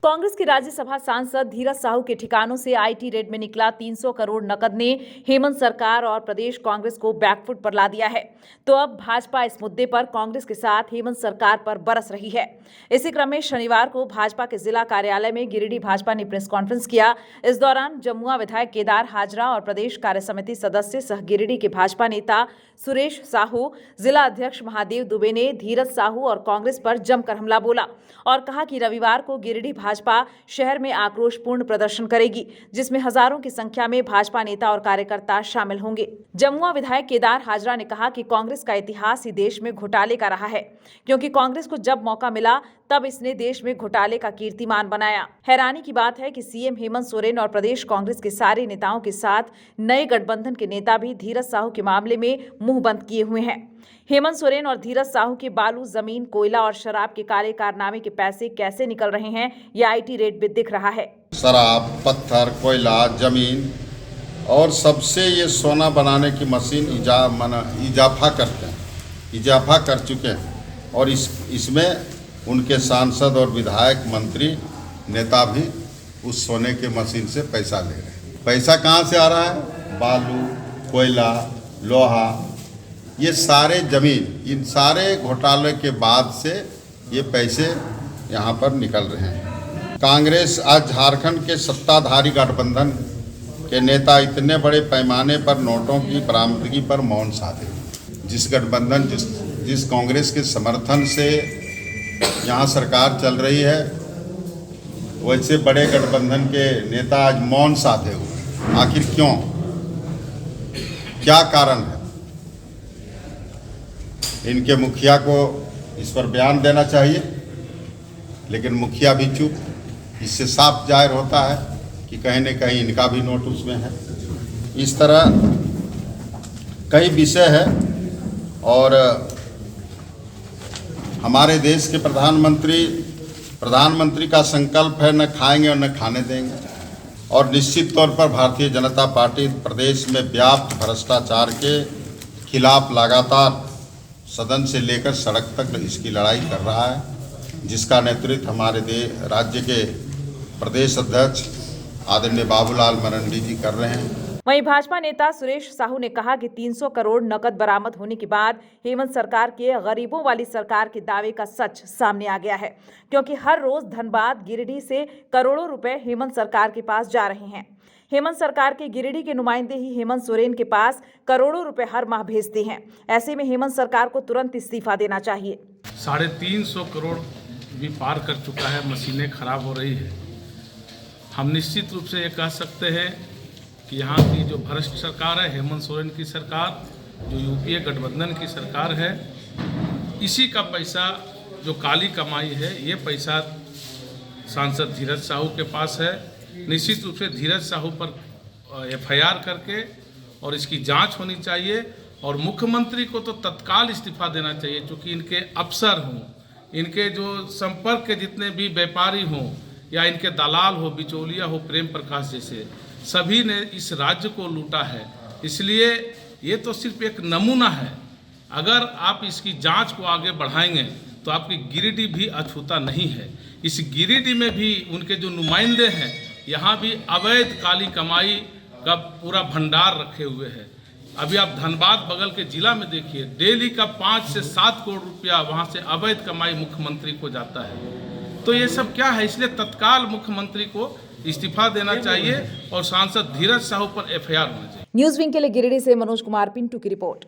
कांग्रेस के राज्यसभा सांसद धीरज साहू के ठिकानों से आईटी रेड में निकला 300 करोड़ नकद ने हेमंत सरकार और प्रदेश कांग्रेस को बैकफुट पर ला दिया है। तो अब भाजपा इस मुद्दे पर कांग्रेस के साथ हेमंत सरकार पर बरस रही है। इसी क्रम में शनिवार को भाजपा के जिला कार्यालय में गिरिडीह भाजपा ने प्रेस कॉन्फ्रेंस किया। इस दौरान जमुआ विधायक केदार हाजरा और प्रदेश कार्य समिति सदस्य सह गिरिडीह के भाजपा नेता सुरेश साहू, जिला अध्यक्ष महादेव दुबे ने धीरज साहू और कांग्रेस पर जमकर हमला बोला और कहा कि रविवार को गिरिडीह भाजपा शहर में आक्रोशपूर्ण प्रदर्शन करेगी, जिसमें हजारों की संख्या में भाजपा नेता और कार्यकर्ता शामिल होंगे। जमुआ विधायक केदार हाजरा ने कहा कि कांग्रेस का इतिहास ही देश में घोटाले का रहा है, क्योंकि कांग्रेस को जब मौका मिला तब इसने देश में घोटाले का कीर्तिमान बनाया। हैरानी की बात है कि सीएम हेमंत सोरेन और प्रदेश कांग्रेस के सारे नेताओं के साथ नए गठबंधन के नेता भी धीरज साहू के मामले में मुंह बंद किए हुए हैं। हेमंत सोरेन और धीरज साहू के बालू, जमीन, कोयला और शराब के काले कारनामे के पैसे कैसे निकल रहे हैं, यह आईटी रेड में दिख रहा है। शराब, पत्थर, कोयला, जमीन और सबसे ये सोना बनाने की मशीन इजाफा करते हैं, इजाफा कर चुके हैं और इसमें उनके सांसद और विधायक, मंत्री, नेता भी उस सोने के मशीन से पैसा ले रहे हैं। पैसा कहाँ से आ रहा है? बालू, कोयला, लोहा, ये सारे जमीन, इन सारे घोटाले के बाद से ये पैसे यहाँ पर निकल रहे हैं। कांग्रेस आज झारखंड के सत्ताधारी गठबंधन के नेता इतने बड़े पैमाने पर नोटों की बरामदगी पर मौन साधे। जिस गठबंधन जिस कांग्रेस के समर्थन से यहाँ सरकार चल रही है, वैसे बड़े गठबंधन के नेता आज मौन साधे हुए। आखिर क्यों? क्या कारण है? इनके मुखिया को इस पर बयान देना चाहिए, लेकिन मुखिया भी चुप। इससे साफ जाहिर होता है कि कहीं न कहीं इनका भी नोट उसमें है। इस तरह कई विषय है और हमारे देश के प्रधानमंत्री का संकल्प है न खाएंगे और न खाने देंगे। और निश्चित तौर पर भारतीय जनता पार्टी प्रदेश में व्याप्त भ्रष्टाचार के खिलाफ लगातार सदन से लेकर सड़क तक इसकी लड़ाई कर रहा है, जिसका नेतृत्व हमारे राज्य के प्रदेश अध्यक्ष आदरणीय बाबूलाल मरंडी जी कर रहे हैं। वहीं भाजपा नेता सुरेश साहू ने कहा कि 300 करोड़ नकद बरामद होने के बाद हेमंत सरकार के गरीबों वाली सरकार के दावे का सच सामने आ गया है, क्योंकि हर रोज धनबाद, गिरिडीह से करोड़ों रुपए हेमंत सरकार के पास जा रहे हैं। हेमंत सरकार के गिरिडीह के नुमाइंदे ही हेमंत सोरेन के पास करोड़ों रुपए हर माह भेजते हैं। ऐसे में हेमंत सरकार को तुरंत इस्तीफा देना चाहिए। 350 करोड़ भी पार कर चुका है, मशीनें खराब हो रही है। हम निश्चित रूप से ये कह सकते हैं कि यहाँ की जो भ्रष्ट सरकार है, हेमंत सोरेन की सरकार, जो यूपीए गठबंधन की सरकार है, इसी का पैसा जो काली कमाई है, ये पैसा सांसद धीरज साहू के पास है। निश्चित रूप से धीरज साहू पर एफआईआर करके और इसकी जांच होनी चाहिए और मुख्यमंत्री को तो तत्काल इस्तीफा देना चाहिए, क्योंकि इनके अफसर हों, इनके जो संपर्क के जितने भी व्यापारी हों या इनके दलाल हो, बिचौलिया हो, प्रेम प्रकाश जैसे, सभी ने इस राज्य को लूटा है। इसलिए ये तो सिर्फ एक नमूना है। अगर आप इसकी जांच को आगे बढ़ाएंगे तो आपकी गिरिडीह भी अछूता नहीं है। इस गिरिडीह में भी उनके जो नुमाइंदे हैं, यहाँ भी अवैध काली कमाई का पूरा भंडार रखे हुए हैं। अभी आप धनबाद बगल के जिला में देखिए, डेली का 5 से 7 करोड़ रुपया वहाँ से अवैध कमाई मुख्यमंत्री को जाता है। तो ये सब क्या है? इसलिए तत्काल मुख्यमंत्री को इस्तीफा देना चाहिए और सांसद धीरज साहू पर एफआईआर होना चाहिए। न्यूज़ विंग के लिए गिरिडीह से मनोज कुमार पिंटू की रिपोर्ट।